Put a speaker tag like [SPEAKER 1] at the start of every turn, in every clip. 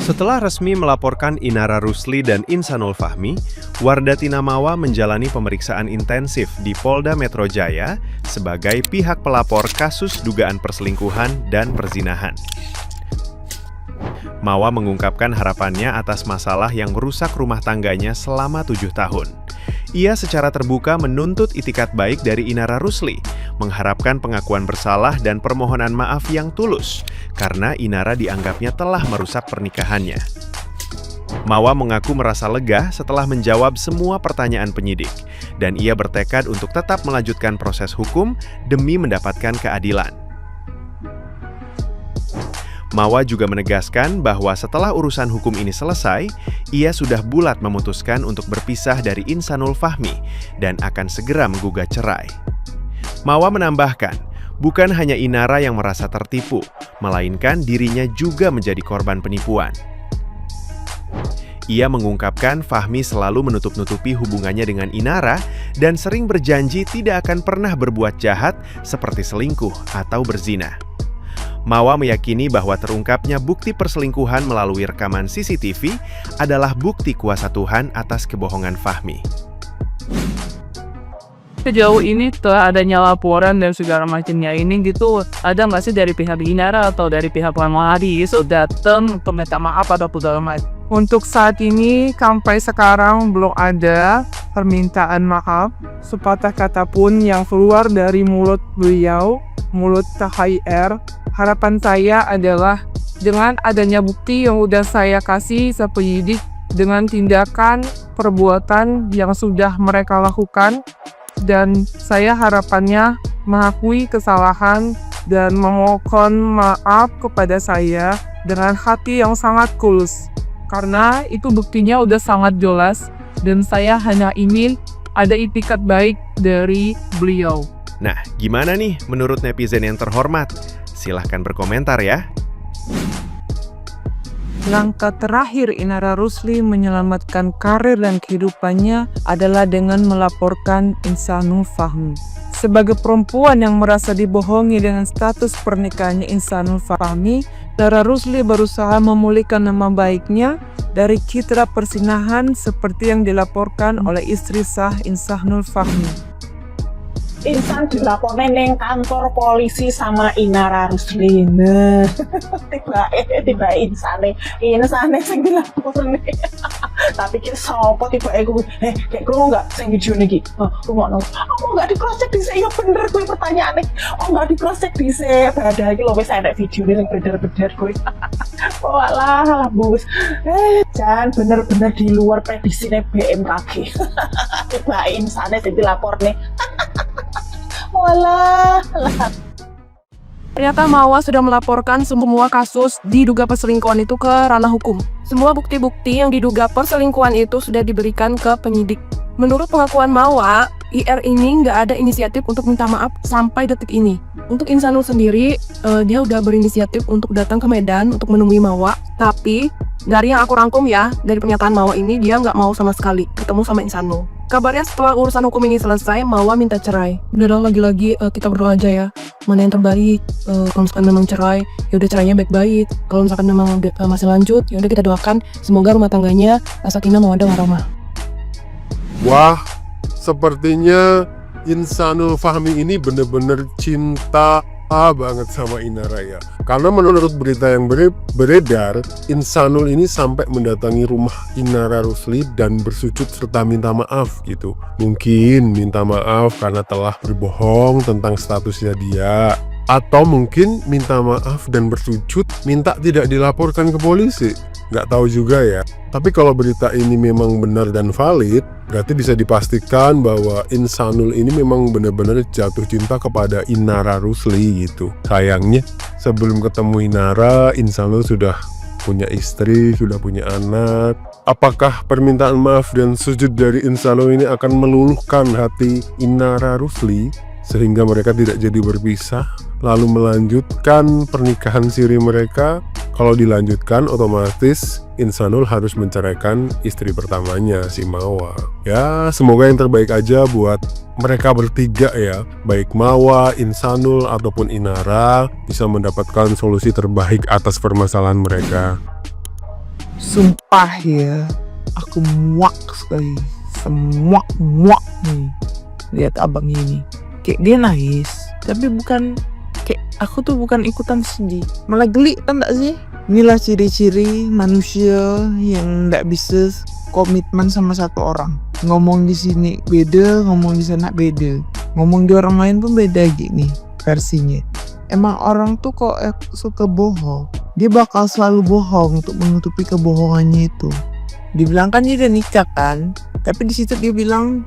[SPEAKER 1] Setelah resmi melaporkan Inara Rusli dan Insanul Fahmi, Wardatina Mawa menjalani pemeriksaan intensif di Polda Metro Jaya sebagai pihak pelapor kasus dugaan perselingkuhan dan perzinahan. Mawa mengungkapkan harapannya atas masalah yang merusak rumah tangganya selama 7 tahun. Ia secara terbuka menuntut itikat baik dari Inara Rusli, mengharapkan pengakuan bersalah dan permohonan maaf yang tulus, karena Inara dianggapnya telah merusak pernikahannya. Mawa mengaku merasa lega setelah menjawab semua pertanyaan penyidik, dan ia bertekad untuk tetap melanjutkan proses hukum demi mendapatkan keadilan. Mawa juga menegaskan bahwa setelah urusan hukum ini selesai, ia sudah bulat memutuskan untuk berpisah dari Insanul Fahmi dan akan segera menggugat cerai. Mawa menambahkan, bukan hanya Inara yang merasa tertipu, melainkan dirinya juga menjadi korban penipuan. Ia mengungkapkan Fahmi selalu menutup-nutupi hubungannya dengan Inara dan sering berjanji tidak akan pernah berbuat jahat seperti selingkuh atau berzina. Mawa meyakini bahwa terungkapnya bukti perselingkuhan melalui rekaman CCTV adalah bukti kuasa Tuhan atas kebohongan Fahmi.
[SPEAKER 2] Sejauh ini setelah adanya laporan dan segala macamnya ini gitu, ada nggak sih dari pihak Inara atau dari pihak Haris datang untuk minta maaf atau segala macam? Untuk saat ini sampai sekarang belum ada permintaan maaf sepatah kata pun yang keluar dari mulut beliau, mulut KHIR. Harapan saya adalah dengan adanya bukti yang udah saya kasih penyidik dengan tindakan perbuatan yang sudah mereka lakukan, dan saya harapannya mengakui kesalahan dan memohon maaf kepada saya dengan hati yang sangat tulus. Karena itu buktinya udah sangat jelas dan saya hanya ingin ada itikat baik dari beliau.
[SPEAKER 1] Nah, gimana nih menurut netizen yang terhormat? Silahkan berkomentar ya.
[SPEAKER 3] Langkah terakhir Inara Rusli menyelamatkan karir dan kehidupannya adalah dengan melaporkan Insanul Fahmi. Sebagai perempuan yang merasa dibohongi dengan status pernikahannya Insanul Fahmi, Inara Rusli berusaha memulihkan nama baiknya dari citra persinahan seperti yang dilaporkan oleh istri sah Insanul Fahmi.
[SPEAKER 4] Insan dilaporkan neng kantor polisi sama Inara Rusli. Nah, tiba insane sing dilaporkan. Tapi kita sopo tiba-tiba kayak gue nggak sing video nih gitu. Rumah aku nggak di cross check di saya bener gue pertanyaannya. Nggak di cross check di saya. Pada lagi lo bisa ada video nih yang bener-bener gue. Walah bus. Jangan bener-bener di luar prediksi BMKG. Tiba insane sing dilapor nih. Walah.
[SPEAKER 5] Ternyata Mawa sudah melaporkan semua kasus diduga perselingkuhan itu ke ranah hukum. Semua bukti-bukti yang diduga perselingkuhan itu sudah diberikan ke penyidik. Menurut pengakuan Mawa, IR ini nggak ada inisiatif untuk minta maaf sampai detik ini. Untuk Insanul sendiri, dia udah berinisiatif untuk datang ke Medan untuk menemui Mawa. Tapi dari yang aku rangkum ya, dari pernyataan Mawa ini, dia nggak mau sama sekali ketemu sama Insanul. Kabarnya setelah urusan hukum ini selesai, Mawa minta cerai. Udahlah, lagi-lagi kita berdoa aja ya. Mana yang terbaik, kalau misalkan memang cerai, ya udah cerainya baik-baik. Kalau misalkan memang masih lanjut, ya udah kita doakan semoga rumah tangganya sakinah mawaddah warahmah.
[SPEAKER 6] Wah, sepertinya Insanul Fahmi ini bener-bener cinta banget sama Inara ya. Karena menurut berita yang beredar, Insanul ini sampai mendatangi rumah Inara Rusli dan bersujud serta minta maaf gitu. Mungkin minta maaf karena telah berbohong tentang statusnya dia. Atau mungkin minta maaf dan bersujud minta tidak dilaporkan ke polisi. Nggak tahu juga ya. Tapi kalau berita ini memang benar dan valid, berarti bisa dipastikan bahwa Insanul ini memang benar-benar jatuh cinta kepada Inara Rusli gitu. Sayangnya sebelum ketemu Inara, Insanul sudah punya istri, sudah punya anak. Apakah permintaan maaf dan sujud dari Insanul ini akan meluluhkan hati Inara Rusli sehingga mereka tidak jadi berpisah, lalu melanjutkan pernikahan siri mereka? Kalau dilanjutkan, otomatis Insanul harus menceraikan istri pertamanya, si Mawa. Ya, semoga yang terbaik aja buat mereka bertiga ya. Baik Mawa, Insanul, ataupun Inara bisa mendapatkan solusi terbaik atas permasalahan mereka.
[SPEAKER 3] Sumpah ya, aku muak sekali. Semuak nih lihat abang ini. Kayak dia nangis, tapi bukan kayak aku tuh bukan ikutan sedih, malah geli, kan gak sih? Inilah ciri-ciri manusia yang gak bisa komitmen sama satu orang. Ngomong di sini beda, ngomong di sana beda, ngomong di orang lain pun beda gini versinya. Emang orang tuh kok suka bohong, dia bakal selalu bohong untuk menutupi kebohongannya itu. Dibilang kan dia udah nikah kan, tapi di situ dia bilang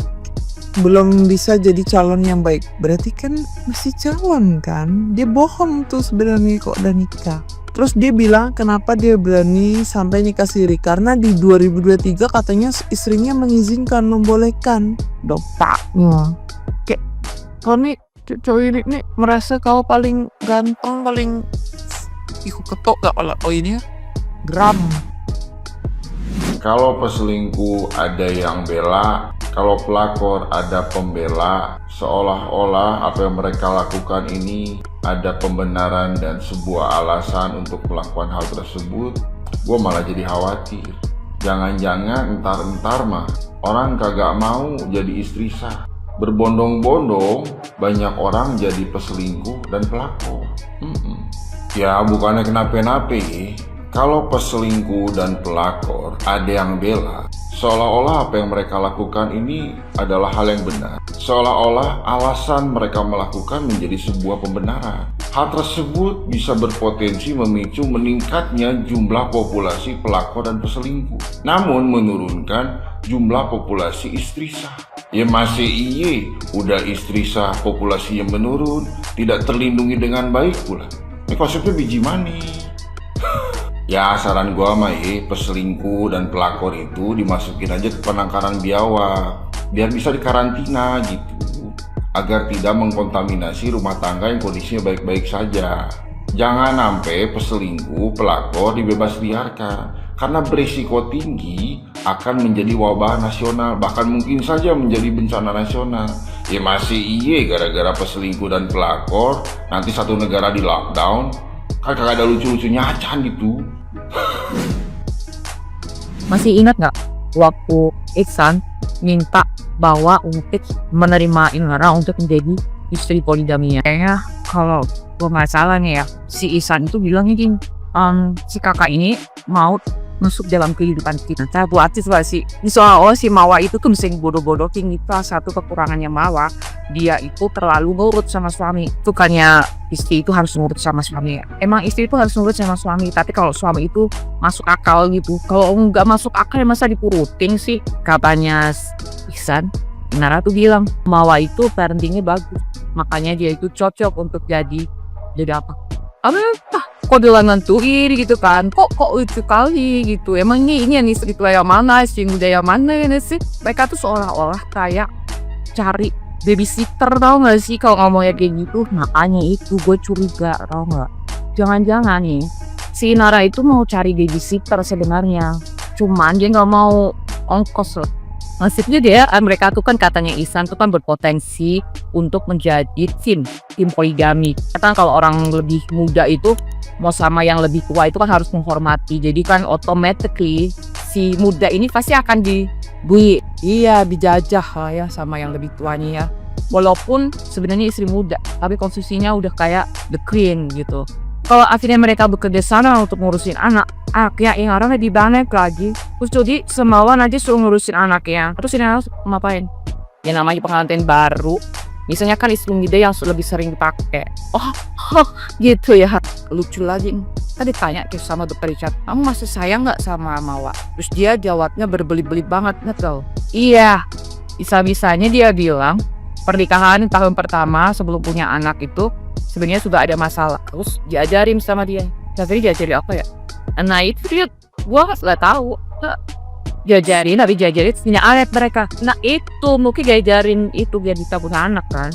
[SPEAKER 3] belum bisa jadi calon yang baik. Berarti kan masih calon kan? Dia bohong tuh sebenarnya kok udah nikah. Terus dia bilang kenapa dia berani sampai nikah siri, karena di 2023 katanya istrinya mengizinkan, membolehkan. Dopaknya kayak kau nih cowok ini nih merasa kau paling ganteng, paling ikut ketok gak kalau kau ini ya? Gram.
[SPEAKER 7] Kalau peselingkuh ada yang bela, kalau pelakor ada pembela, seolah-olah apa yang mereka lakukan ini ada pembenaran dan sebuah alasan untuk melakukan hal tersebut. Gue malah jadi khawatir. Jangan-jangan entar-entar mah orang kagak mau jadi istri sah. Berbondong-bondong banyak orang jadi peselingkuh dan pelakor. Ya bukannya kenapa-napa ya. Kalau peselingkuh dan pelakor ada yang bela, seolah-olah apa yang mereka lakukan ini adalah hal yang benar. Seolah-olah alasan mereka melakukan menjadi sebuah pembenaran. Hal tersebut bisa berpotensi memicu meningkatnya jumlah populasi pelakor dan peselingkuh, namun menurunkan jumlah populasi istri sah. Ya masih iye, udah istri sah populasinya menurun, tidak terlindungi dengan baik pula. Ini konsepnya biji manis. Ya saran gua mah peselingkuh dan pelakor itu dimasukin aja ke penangkaran biawak biar bisa dikarantina gitu, agar tidak mengkontaminasi rumah tangga yang kondisinya baik-baik saja. Jangan sampai peselingkuh, pelakor dibebas liarkan, karena berisiko tinggi akan menjadi wabah nasional, bahkan mungkin saja menjadi bencana nasional. Ya masih gara-gara peselingkuh dan pelakor nanti satu negara di lockdown, kan kagak ada lucu-lucunya acan gitu.
[SPEAKER 8] Masih ingat nggak waktu Iksan minta bahwa untuk menerima Inara untuk menjadi istri poligaminya? Kayaknya kalau gue nggak salah nih ya, si Iksan itu bilangnya gini, si kakak ini mau masuk dalam kehidupan kita. Saya buat sih ini soal si Mawa itu tuh mesin bodoh-bodohin. Itu salah satu kekurangannya Mawa, dia itu terlalu nurut sama suami. Bukannya istri itu harus nurut sama suami, emang istri itu harus nurut sama suami, tapi kalau suami itu masuk akal gitu. Kalau nggak masuk akal ya masa dipurutin sih. Katanya Iksan, Inara tuh bilang Mawa itu parentingnya bagus, makanya dia itu cocok untuk jadi apa? Kok dia nentuin gitu kan, kok itu kali gitu, emang ini yang istri tua yang mana, istri muda yang mana ya sih. Mereka tuh seolah-olah kayak cari babysitter, tau gak sih kalau ngomongnya kayak gitu. Makanya itu gue curiga, tau gak, jangan-jangan nih si Nara itu mau cari babysitter sebenarnya, cuman dia gak mau ongkos loh. Nasibnya dia, mereka tuh kan katanya Ihsan tuh kan berpotensi untuk menjadi tim poligami. Karena kalau orang lebih muda itu mau sama yang lebih tua itu kan harus menghormati. Jadi kan automatically si muda ini pasti akan dijajah lah ya sama yang lebih tuanya ya. Walaupun sebenarnya istri muda, tapi konstruksinya udah kayak the queen gitu. Kalau akhirnya mereka bekerja sana untuk ngurusin anak, ya yang orang lebih banyak lagi. Terus jadi Semawa nanti suruh ngurusin anaknya. Terus ini harus ngapain? Ya namanya pengantin baru. Misalnya kan istri muda yang lebih sering dipakai. Oh gitu ya. Lucu lagi. Tadi tanya sama dokter Richard, kamu masih sayang nggak sama Mawa? Terus dia jawabnya berbelit-belit banget, nggak. Iya. Bisa-bisanya dia bilang pernikahan tahun pertama sebelum punya anak itu sebenarnya sudah ada masalah. Terus diajarin sama dia. Tapi diajarin apa ya? Nah itu dia, gua nggak tahu. Diajarin punya anak mereka. Nah itu mungkin diajarin itu biar bisa punya anak kan.